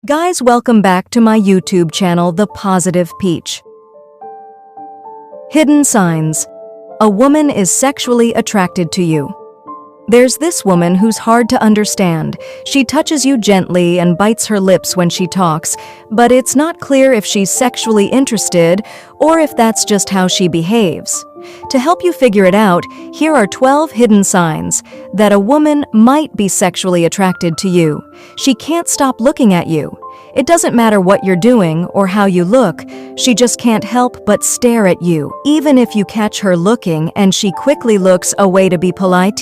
Guys, welcome back to my YouTube channel, The Positive Peach. Hidden signs. A woman is sexually attracted to you. There's this woman who's hard to understand. She touches you gently and bites her lips when she talks, but it's not clear if she's sexually interested or if that's just how she behaves. To help you figure it out, here are 12 hidden signs that a woman might be sexually attracted to you. She can't stop looking at you. It doesn't matter what you're doing or how you look, she just can't help but stare at you. Even if you catch her looking and she quickly looks away to be polite,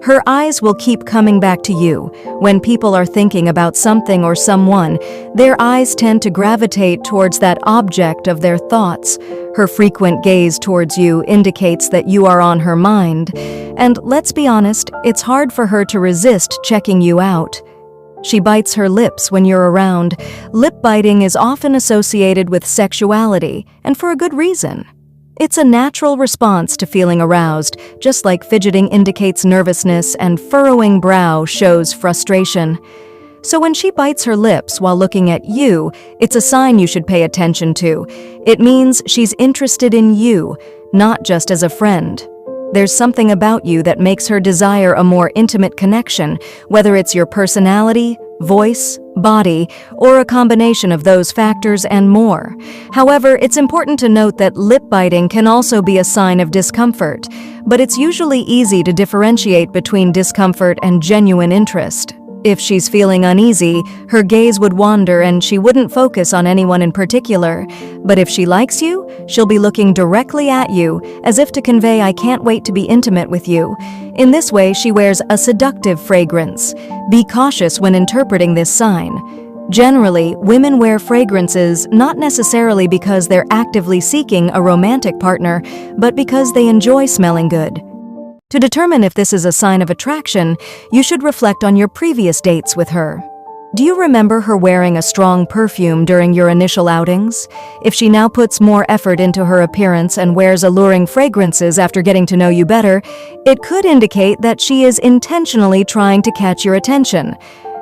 her eyes will keep coming back to you. When people are thinking about something or someone, their eyes tend to gravitate towards that object of their thoughts. Her frequent gaze towards you indicates that you are on her mind. And let's be honest, it's hard for her to resist checking you out. She bites her lips when you're around. Lip biting is often associated with sexuality, and for a good reason. It's a natural response to feeling aroused, just like fidgeting indicates nervousness and furrowing brow shows frustration. So when she bites her lips while looking at you, it's a sign you should pay attention to. It means she's interested in you, not just as a friend. There's something about you that makes her desire a more intimate connection, whether it's your personality, voice, body, or a combination of those factors and more. However, it's important to note that lip biting can also be a sign of discomfort, but it's usually easy to differentiate between discomfort and genuine interest. If she's feeling uneasy, her gaze would wander and she wouldn't focus on anyone in particular. But if she likes you, she'll be looking directly at you, as if to convey, "I can't wait to be intimate with you." In this way, she wears a seductive fragrance. Be cautious when interpreting this sign. Generally, women wear fragrances not necessarily because they're actively seeking a romantic partner, but because they enjoy smelling good. To determine if this is a sign of attraction, you should reflect on your previous dates with her. Do you remember her wearing a strong perfume during your initial outings? If she now puts more effort into her appearance and wears alluring fragrances after getting to know you better, it could indicate that she is intentionally trying to catch your attention.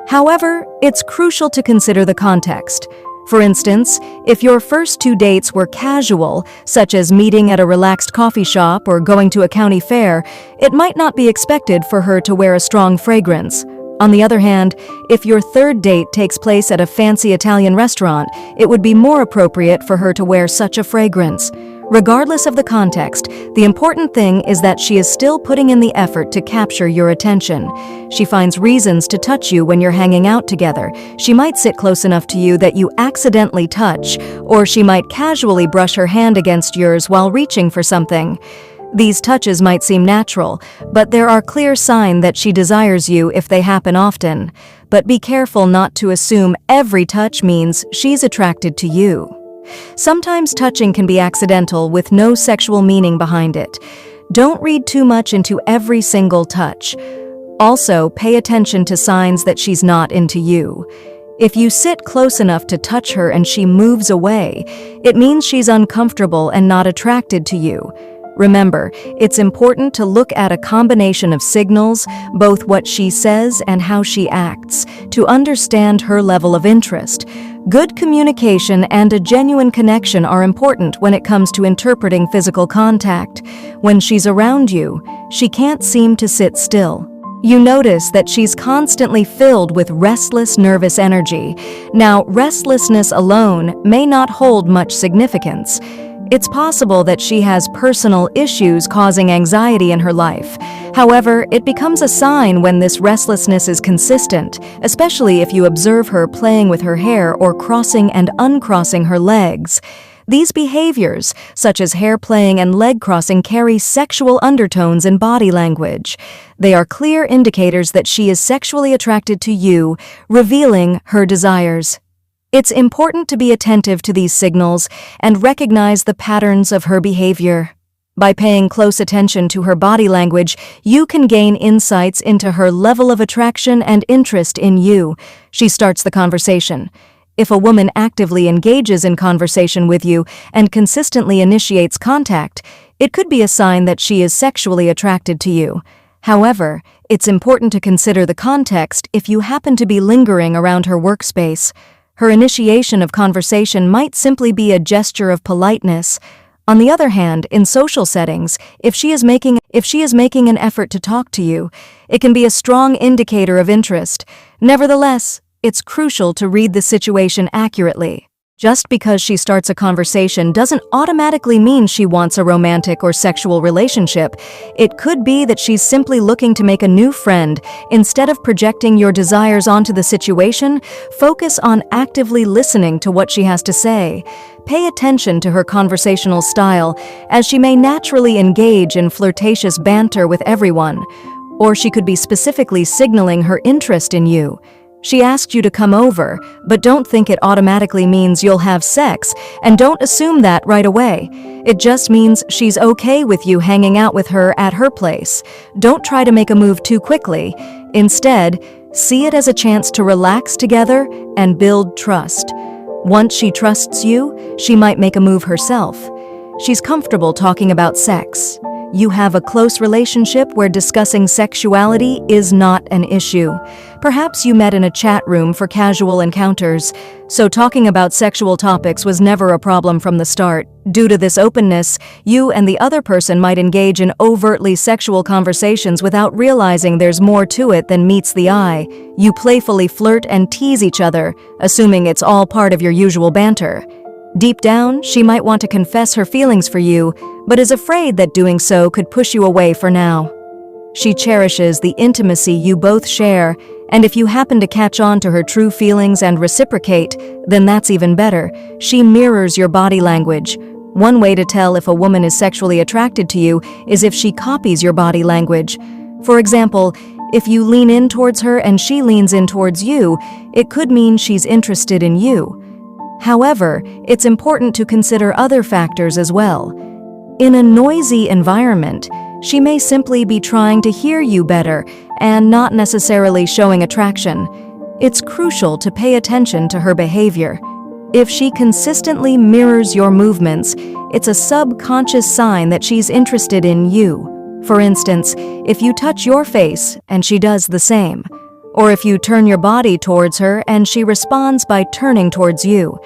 However, it's crucial to consider the context. For instance, if your first 2 dates were casual, such as meeting at a relaxed coffee shop or going to a county fair, it might not be expected for her to wear a strong fragrance. On the other hand, if your 3rd date takes place at a fancy Italian restaurant, it would be more appropriate for her to wear such a fragrance. Regardless of the context, the important thing is that she is still putting in the effort to capture your attention. She finds reasons to touch you when you're hanging out together. She might sit close enough to you that you accidentally touch, or she might casually brush her hand against yours while reaching for something. These touches might seem natural, but there are clear signs that she desires you if they happen often. But be careful not to assume every touch means she's attracted to you. Sometimes touching can be accidental with no sexual meaning behind it. Don't read too much into every single touch. Also, pay attention to signs that she's not into you. If you sit close enough to touch her and she moves away, it means she's uncomfortable and not attracted to you. Remember, it's important to look at a combination of signals, both what she says and how she acts, to understand her level of interest. Good communication and a genuine connection are important when it comes to interpreting physical contact. When she's around you, she can't seem to sit still. You notice that she's constantly filled with restless, nervous energy. Now, restlessness alone may not hold much significance. It's possible that she has personal issues causing anxiety in her life. However, it becomes a sign when this restlessness is consistent, especially if you observe her playing with her hair or crossing and uncrossing her legs. These behaviors, such as hair playing and leg crossing, carry sexual undertones in body language. They are clear indicators that she is sexually attracted to you, revealing her desires. It's important to be attentive to these signals and recognize the patterns of her behavior. By paying close attention to her body language, you can gain insights into her level of attraction and interest in you. She starts the conversation. If a woman actively engages in conversation with you and consistently initiates contact, it could be a sign that she is sexually attracted to you. However, it's important to consider the context if you happen to be lingering around her workspace. Her initiation of conversation might simply be a gesture of politeness. On the other hand, in social settings, if she is making an effort to talk to you, it can be a strong indicator of interest. Nevertheless, it's crucial to read the situation accurately. Just because she starts a conversation doesn't automatically mean she wants a romantic or sexual relationship. It could be that she's simply looking to make a new friend. Instead of projecting your desires onto the situation, focus on actively listening to what she has to say. Pay attention to her conversational style, as she may naturally engage in flirtatious banter with everyone. Or she could be specifically signaling her interest in you. She asked you to come over, but don't think it automatically means you'll have sex, and don't assume that right away. It just means she's okay with you hanging out with her at her place. Don't try to make a move too quickly. Instead, see it as a chance to relax together and build trust. Once she trusts you, she might make a move herself. She's comfortable talking about sex. You have a close relationship where discussing sexuality is not an issue. Perhaps you met in a chat room for casual encounters, so talking about sexual topics was never a problem from the start. Due to this openness, you and the other person might engage in overtly sexual conversations without realizing there's more to it than meets the eye. You playfully flirt and tease each other, assuming it's all part of your usual banter. Deep down, she might want to confess her feelings for you, but is afraid that doing so could push you away for now. She cherishes the intimacy you both share, and if you happen to catch on to her true feelings and reciprocate, then that's even better. She mirrors your body language. One way to tell if a woman is sexually attracted to you is if she copies your body language. For example, if you lean in towards her and she leans in towards you, it could mean she's interested in you. However, it's important to consider other factors as well. In a noisy environment, she may simply be trying to hear you better and not necessarily showing attraction. It's crucial to pay attention to her behavior. If she consistently mirrors your movements, it's a subconscious sign that she's interested in you. For instance, if you touch your face and she does the same. Or if you turn your body towards her and she responds by turning towards you.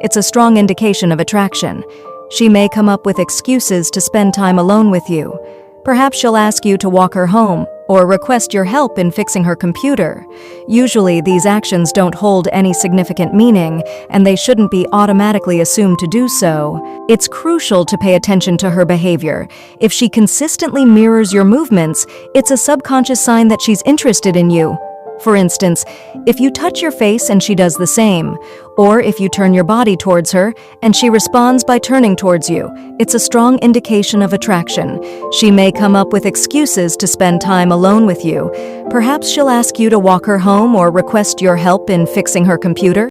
It's a strong indication of attraction. She may come up with excuses to spend time alone with you. Perhaps she'll ask you to walk her home or request your help in fixing her computer. Usually, these actions don't hold any significant meaning, and they shouldn't be automatically assumed to do so. It's crucial to pay attention to her behavior. If she consistently mirrors your movements, it's a subconscious sign that she's interested in you. For instance, if you touch your face and she does the same, or if you turn your body towards her and she responds by turning towards you, it's a strong indication of attraction. She may come up with excuses to spend time alone with you. Perhaps she'll ask you to walk her home or request your help in fixing her computer.